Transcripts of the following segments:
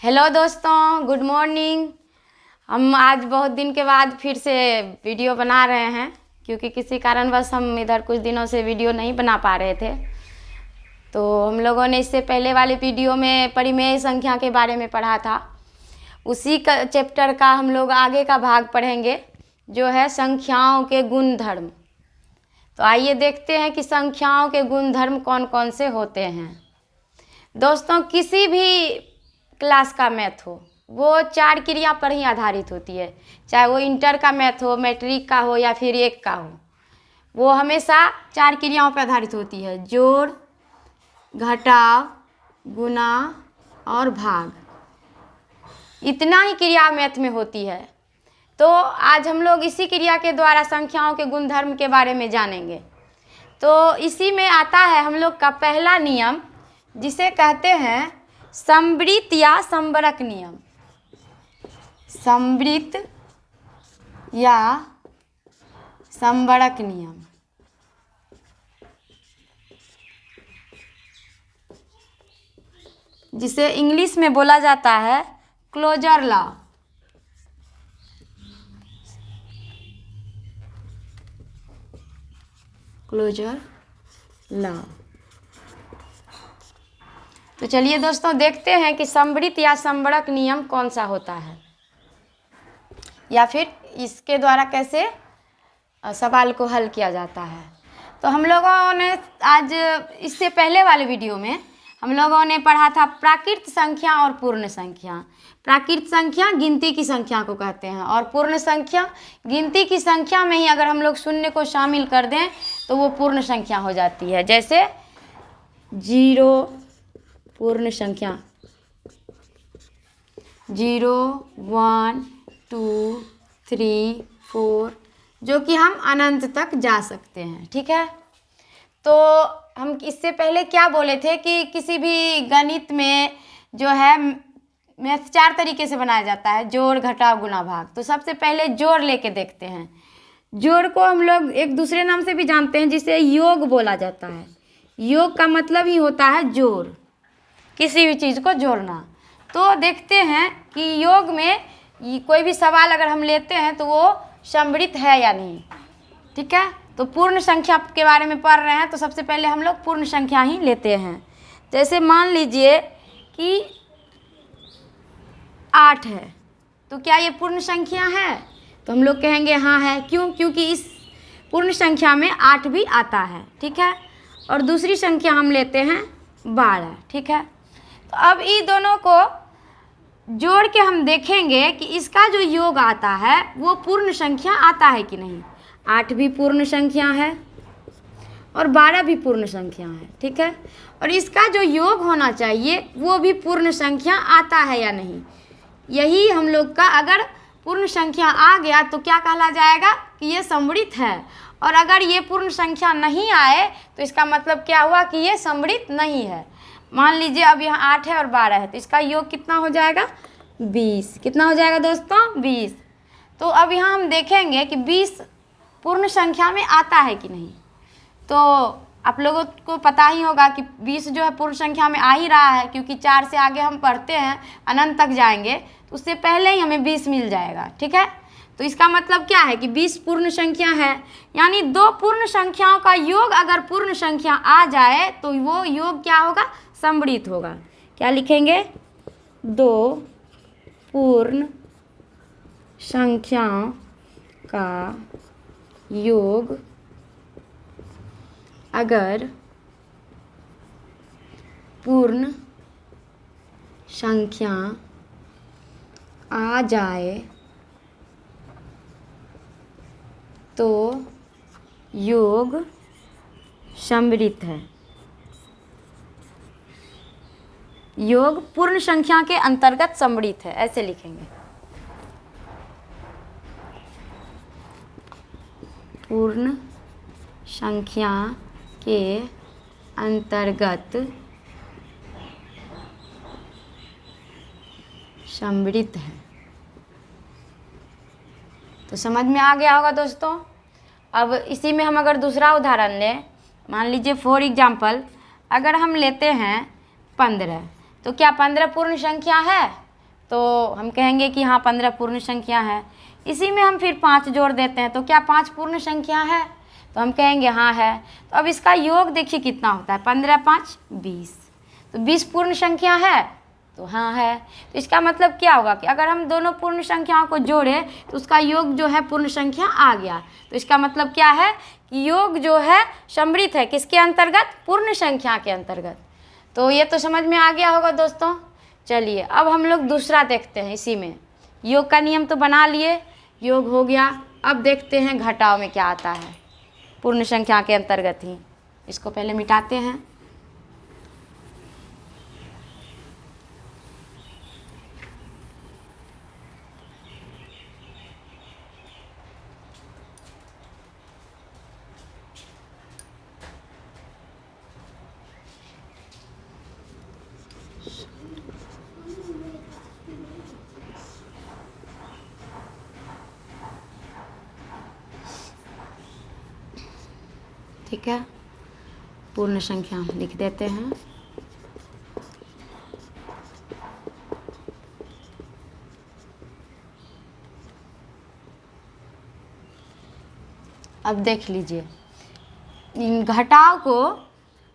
Hello दोस्तों, good morning. हम आज बहुत दिन के बाद फिर से वीडियो बना रहे हैं क्योंकि किसी कारणवश हम इधर कुछ दिनों से वीडियो नहीं बना पा रहे थे। तो हम लोगों ने इससे पहले वाले वीडियो में परिमेय संख्या के बारे में पढ़ा था। उसी का चैप्टर का हम लोग आगे का भाग पढ़ेंगे जो है संख्याओं के गुणधर्म। तो आइए देखते हैं कि संख्याओं के गुणधर्म कौन कौन से होते हैं। दोस्तों, किसी भी क्लास का मैथ हो वो 4 क्रिया पर ही आधारित होती है। चाहे वो इंटर का मैथ हो, मैट्रिक का हो या फिर 1 का हो, वो हमेशा 4 क्रियाओं पर आधारित होती है। जोड़, घटाव, गुणा और भाग, इतना ही क्रिया मैथ में होती है। तो आज हम लोग इसी क्रिया के द्वारा संख्याओं के गुणधर्म के बारे में जानेंगे। तो इसी में आता है हम लोग का पहला नियम, जिसे कहते हैं समवृत्त या समबरक नियम। समवृत्त या समबरक नियम। जिसे इंग्लिश में बोला जाता है क्लोजर लॉ। Closure law. तो चलिए दोस्तों देखते हैं कि समवृत्त या समबरक नियम कौन सा होता है, या फिर इसके द्वारा कैसे सवाल को हल किया जाता है। तो हम लोगों ने आज इससे पहले वाले वीडियो में हम लोगों ने पढ़ा था प्राकृत संख्या और पूर्ण संख्या। प्राकृत संख्या गिनती की संख्या को कहते हैं और पूर्ण संख्या गिनती की संख्या में ही अगर हम लोग शून्य को शामिल कर दें तो वो पूर्ण संख्या हो जाती है। जैसे 0 पूर्ण संख्या, 0, 1, 2, 3, 4, जो कि हम अनंत तक जा सकते हैं। ठीक है, तो हम इससे पहले क्या बोले थे कि किसी भी गणित में जो है मैथ 4 तरीके से बनाया जाता है, जोड़, घटाव, गुणा, भाग। तो सबसे पहले जोड़ लेके देखते हैं। जोड़ को हम लोग एक दूसरे नाम से भी जानते हैं जिसे योग बोला जाता है। योग का मतलब ही होता है जोड़, किसी भी चीज़ को जोड़ना। तो देखते हैं कि योग में कोई भी सवाल अगर हम लेते हैं तो वो समवृत्त है या नहीं। ठीक है, तो पूर्ण संख्या के बारे में पढ़ रहे हैं तो सबसे पहले हम लोग पूर्ण संख्या ही लेते हैं। जैसे मान लीजिए कि 8 है, तो क्या ये पूर्ण संख्या है? तो हम लोग कहेंगे हाँ है। क्यों? क्योंकि इस पूर्ण संख्या में 8 भी आता है। ठीक है, और दूसरी संख्या हम लेते हैं 12। ठीक है, तो अब इन दोनों को जोड़ के हम देखेंगे कि इसका जो योग आता है वो पूर्ण संख्या आता है कि नहीं। 8 भी पूर्ण संख्या है और 12 भी पूर्ण संख्या है। ठीक है, और इसका जो योग होना चाहिए वो भी पूर्ण संख्या आता है या नहीं। यही हम लोग का, अगर पूर्ण संख्या आ गया तो क्या कहला जाएगा कि ये समवृत्त है, और अगर ये पूर्ण संख्या नहीं आए तो इसका मतलब क्या हुआ कि ये समवृत्त नहीं है। मान लीजिए अब यहाँ 8 है और 12 है, तो इसका योग कितना हो जाएगा? 20। कितना हो जाएगा दोस्तों? 20। तो अब यहाँ हम देखेंगे कि 20 पूर्ण संख्या में आता है कि नहीं। तो आप लोगों को पता ही होगा कि 20 जो है पूर्ण संख्या में आ ही रहा है, क्योंकि 4 से आगे हम पढ़ते हैं, अनंत तक जाएंगे तो उससे पहले ही हमें 20 मिल जाएगा। ठीक है, तो इसका मतलब क्या है कि 20 पूर्ण संख्या है, यानी 2 पूर्ण संख्याओं का योग अगर पूर्ण संख्या आ जाए तो वो योग क्या होगा? समवृत्त होगा। क्या लिखेंगे? 2 पूर्ण संख्याओं का योग अगर पूर्ण संख्या आ जाए तो योग समवृत्त है। योग पूर्ण संख्या के अंतर्गत समवृत्त है, ऐसे लिखेंगे। पूर्ण संख्या के अंतर्गत समवृत्त है। तो समझ में आ गया होगा दोस्तों। अब इसी में हम अगर दूसरा उदाहरण लें, मान लीजिए फॉर एग्जाम्पल अगर हम लेते हैं 15, तो क्या 15 पूर्ण संख्या है? तो हम कहेंगे कि हाँ 15 पूर्ण संख्या है। इसी में हम फिर 5 जोड़ देते हैं, तो क्या 5 पूर्ण संख्या है? तो हम कहेंगे हाँ है। तो अब इसका योग देखिए कितना होता है, 15 5 20, तो 20 पूर्ण संख्या है, तो हाँ है। तो इसका मतलब क्या होगा कि अगर हम दोनों पूर्ण संख्याओं को जोड़े तो उसका योग जो है पूर्ण संख्या आ गया। तो इसका मतलब क्या है कि योग जो है सम्मिलित है किसके अंतर्गत? पूर्ण संख्या के अंतर्गत। तो ये तो समझ में आ गया होगा दोस्तों। चलिए अब हम लोग दूसरा देखते हैं। इसी में योग का नियम तो बना लिए, योग हो गया। अब देखते हैं घटाव में क्या आता है, पूर्ण संख्या के अंतर्गत ही। इसको पहले मिटाते हैं। ठीक है, पूर्ण संख्या लिख देते हैं। अब देख लीजिए, इन घटाव को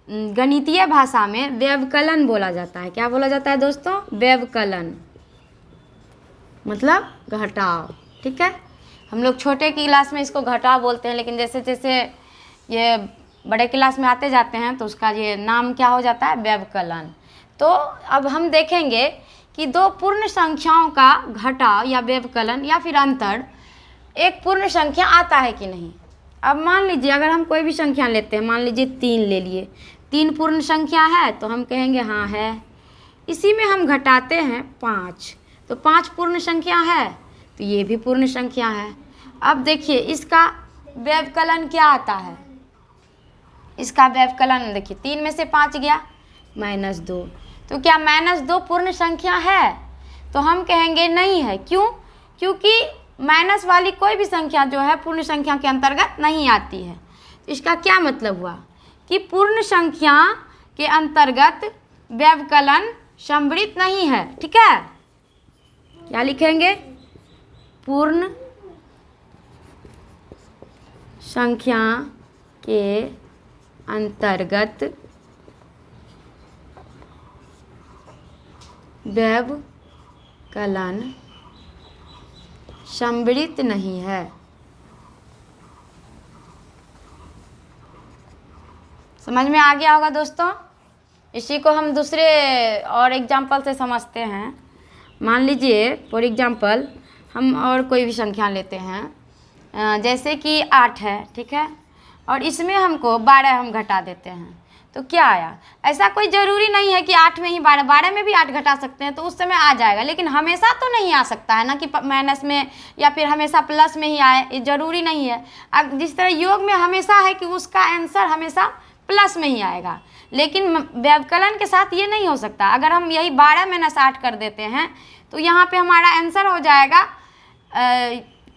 गणितीय भाषा में व्यवकलन बोला जाता है। क्या बोला जाता है दोस्तों? व्यवकलन, मतलब घटाव। ठीक है, हम लोग छोटे क्लास में इसको घटाव बोलते हैं, लेकिन जैसे जैसे ये बड़े क्लास में आते जाते हैं तो उसका ये नाम क्या हो जाता है? व्यवकलन। तो अब हम देखेंगे कि दो पूर्ण संख्याओं का घटाव या व्यवकलन या फिर अंतर एक पूर्ण संख्या आता है कि नहीं। अब मान लीजिए अगर हम कोई भी संख्या लेते हैं, मान लीजिए 3 ले लिए, 3 पूर्ण संख्या है, तो हम कहेंगे हाँ है। इसी में हम घटाते हैं 5, तो 5 पूर्ण संख्या है, तो ये भी पूर्ण संख्या है। अब देखिए इसका व्यवकलन क्या आता है। इसका व्यवकलन देखिए, 3 में से 5 गया, -2। तो क्या -2 पूर्ण संख्या है? तो हम कहेंगे नहीं है। क्यों? क्योंकि माइनस वाली कोई भी संख्या जो है पूर्ण संख्या के अंतर्गत नहीं आती है। तो इसका क्या मतलब हुआ कि पूर्ण संख्या के अंतर्गत व्यवकलन सम्मिलित नहीं है। ठीक है, क्या लिखेंगे? पूर्ण संख्या के अंतर्गत व्यवकलन सम्मिलित नहीं है। समझ में आ गया होगा दोस्तों। इसी को हम दूसरे और एग्जाम्पल से समझते हैं। मान लीजिए फॉर एग्जाम्पल हम और कोई भी संख्या लेते हैं, जैसे कि 8 है। ठीक है, और इसमें हमको 12 हम घटा देते हैं, तो क्या आया? ऐसा कोई ज़रूरी नहीं है कि 8 में ही 12 में भी 8 घटा सकते हैं, तो उस समय आ जाएगा। लेकिन हमेशा तो नहीं आ सकता है ना कि माइनस में या फिर हमेशा प्लस में ही आए, ये ज़रूरी नहीं है। अब जिस तरह योग में हमेशा है कि उसका आंसर हमेशा प्लस में ही आएगा, लेकिन व्यवकलन के साथ ये नहीं हो सकता। अगर हम यही 12 - 8 कर देते हैं तो यहाँ पे हमारा आंसर हो जाएगा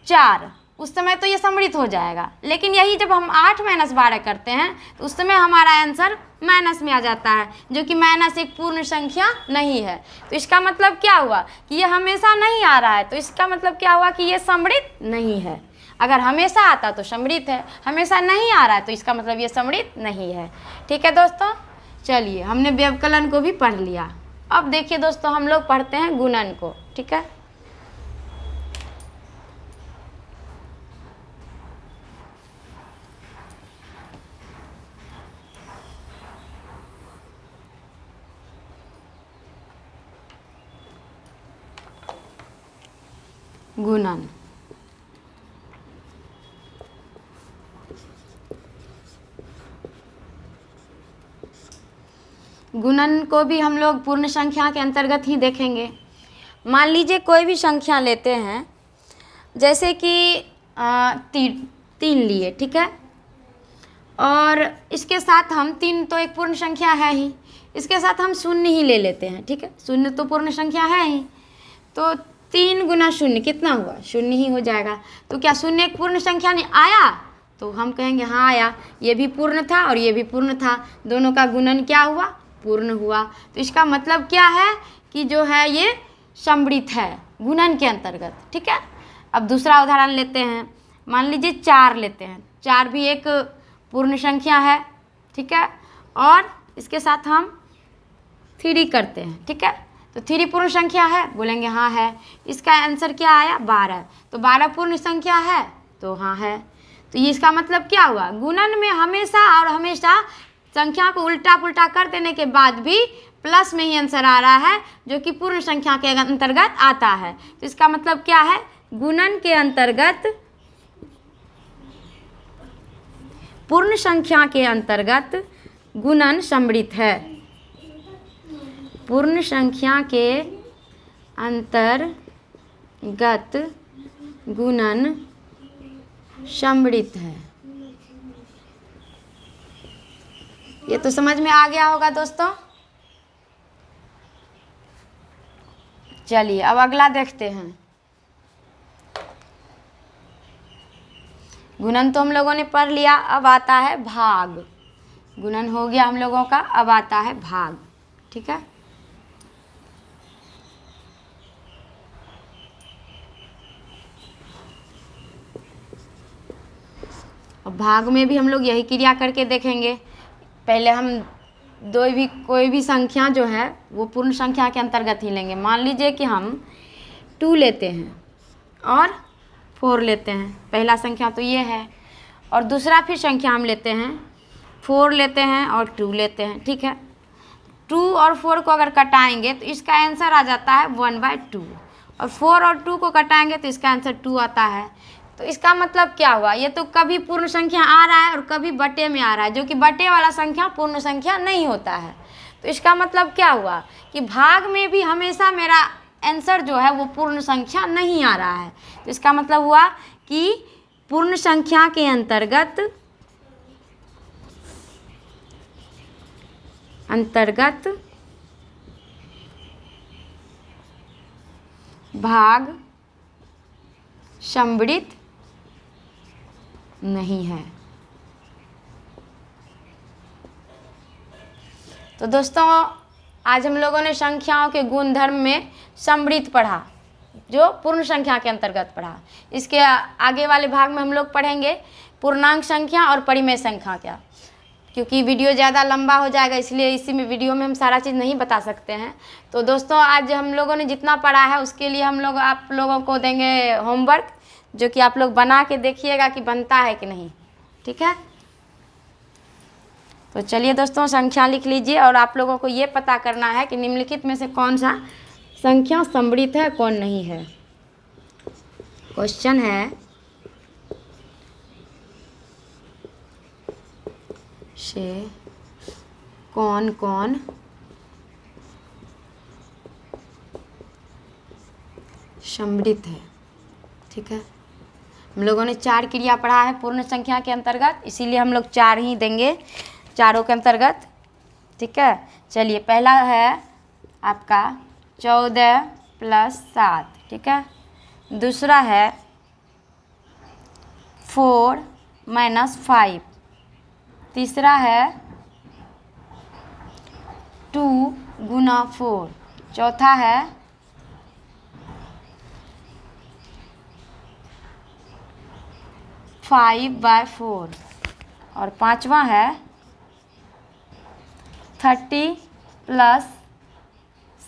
4, उस समय तो ये सम्मिलित हो जाएगा। लेकिन यही जब हम 8 - 12 करते हैं तो उस समय हमारा आंसर माइनस में आ जाता है, जो कि माइनस एक पूर्ण संख्या नहीं है। तो इसका मतलब क्या हुआ कि ये हमेशा नहीं आ रहा है, तो इसका मतलब क्या हुआ कि ये सम्मिलित नहीं है। अगर हमेशा आता तो सम्मिलित है, हमेशा नहीं आ रहा है तो इसका मतलब ये सम्मिलित नहीं है। ठीक है दोस्तों, चलिए हमने व्यवकलन को भी पढ़ लिया। अब देखिए दोस्तों, हम लोग पढ़ते हैं गुणन को। ठीक है, गुणन। गुणन को भी हम लोग पूर्ण संख्या के अंतर्गत ही देखेंगे। मान लीजिए कोई भी संख्या लेते हैं, जैसे कि 3 लिए। ठीक है, और इसके साथ हम 3 तो एक पूर्ण संख्या है ही, इसके साथ हम 0 ही ले लेते हैं। ठीक है, 0 तो पूर्ण संख्या है ही, तो 3 × 0 कितना हुआ? 0 ही हो जाएगा। तो क्या 0 एक पूर्ण संख्या नहीं आया? तो हम कहेंगे हाँ आया, ये भी पूर्ण था और ये भी पूर्ण था, दोनों का गुणन क्या हुआ? पूर्ण हुआ। तो इसका मतलब क्या है कि जो है ये सम्मिलित है गुणन के अंतर्गत, ठीक है। अब दूसरा उदाहरण लेते हैं, मान लीजिए 4 लेते हैं। 4 भी एक पूर्ण संख्या है, ठीक है, और इसके साथ हम 3 करते हैं, ठीक है। तो 3 पूर्ण संख्या है, बोलेंगे हाँ है। इसका आंसर क्या आया 12, तो 12 पूर्ण संख्या है, तो हाँ है। तो ये इसका मतलब क्या हुआ, गुणन में हमेशा और हमेशा संख्या को उल्टा पुल्टा कर देने के बाद भी प्लस में ही आंसर आ रहा है, जो कि पूर्ण संख्या के अंतर्गत आता है। तो इसका मतलब क्या है, गुणन के अंतर्गत, पूर्ण संख्या के अंतर्गत गुणन सम्मिलित है। पूर्ण संख्या के अंतर्गत गुणन सम्मिलित है। ये तो समझ में आ गया होगा दोस्तों। चलिए अब अगला देखते हैं। गुणन तो हम लोगों ने पढ़ लिया, अब आता है भाग। गुणन हो गया हम लोगों का, अब आता है भाग, ठीक है। अब भाग में भी हम लोग यही क्रिया करके देखेंगे। पहले हम कोई भी संख्या जो है वो पूर्ण संख्या के अंतर्गत ही लेंगे। मान लीजिए कि हम 2 लेते हैं और 4 लेते हैं, पहला संख्या तो ये है, और दूसरा फिर संख्या हम लेते हैं 4 लेते हैं और 2 लेते हैं, ठीक है। 2 और 4 को अगर कटाएंगे तो इसका आंसर आ जाता है 1/2, और 4 और 2 को कटाएंगे तो इसका आंसर 2 आता है। तो इसका मतलब क्या हुआ, ये तो कभी पूर्ण संख्या आ रहा है और कभी बटे में आ रहा है, जो कि बटे वाला संख्या पूर्ण संख्या नहीं होता है। तो इसका मतलब क्या हुआ कि भाग में भी हमेशा मेरा आंसर जो है वो पूर्ण संख्या नहीं आ रहा है। तो इसका मतलब हुआ कि पूर्ण संख्या के अंतर्गत भाग सम्मिलित नहीं है। तो दोस्तों आज हम लोगों ने संख्याओं के गुणधर्म में सम्मिलित पढ़ा, जो पूर्ण संख्या के अंतर्गत पढ़ा। इसके आगे वाले भाग में हम लोग पढ़ेंगे पूर्णांक संख्या और परिमेय संख्या क्या, क्योंकि वीडियो ज़्यादा लंबा हो जाएगा, इसलिए इसी में वीडियो में हम सारा चीज़ नहीं बता सकते हैं। तो दोस्तों आज हम लोगों ने जितना पढ़ा है उसके लिए हम लोग आप लोगों को देंगे होमवर्क, जो कि आप लोग बना के देखिएगा कि बनता है कि नहीं, ठीक है। तो चलिए दोस्तों संख्या लिख लीजिए, और आप लोगों को ये पता करना है कि निम्नलिखित में से कौन सा संख्या सम्मिलित है कौन नहीं है। क्वेश्चन है से कौन कौन सम्मिलित है, ठीक है। हम लोगों ने 4 क्रिया पढ़ा है पूर्ण संख्या के अंतर्गत, इसीलिए हम लोग 4 ही देंगे चारों के अंतर्गत, ठीक है। चलिए पहला है आपका 14 + 7, ठीक है। दूसरा है 4 - 5। तीसरा है 2 × 4। चौथा है 5/4, और पांचवा है 30 +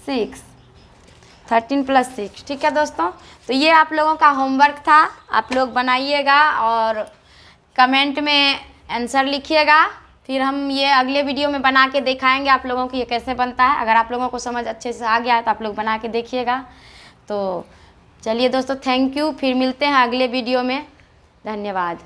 6। 13 + 6, ठीक है दोस्तों। तो ये आप लोगों का होमवर्क था, आप लोग बनाइएगा और कमेंट में आंसर लिखिएगा। फिर हम ये अगले वीडियो में बना के दिखाएंगे आप लोगों को ये कैसे बनता है। अगर आप लोगों को समझ अच्छे से आ गया है तो आप लोग बना के देखिएगा। तो चलिए दोस्तों थैंक यू, फिर मिलते हैं अगले वीडियो में। धन्यवाद।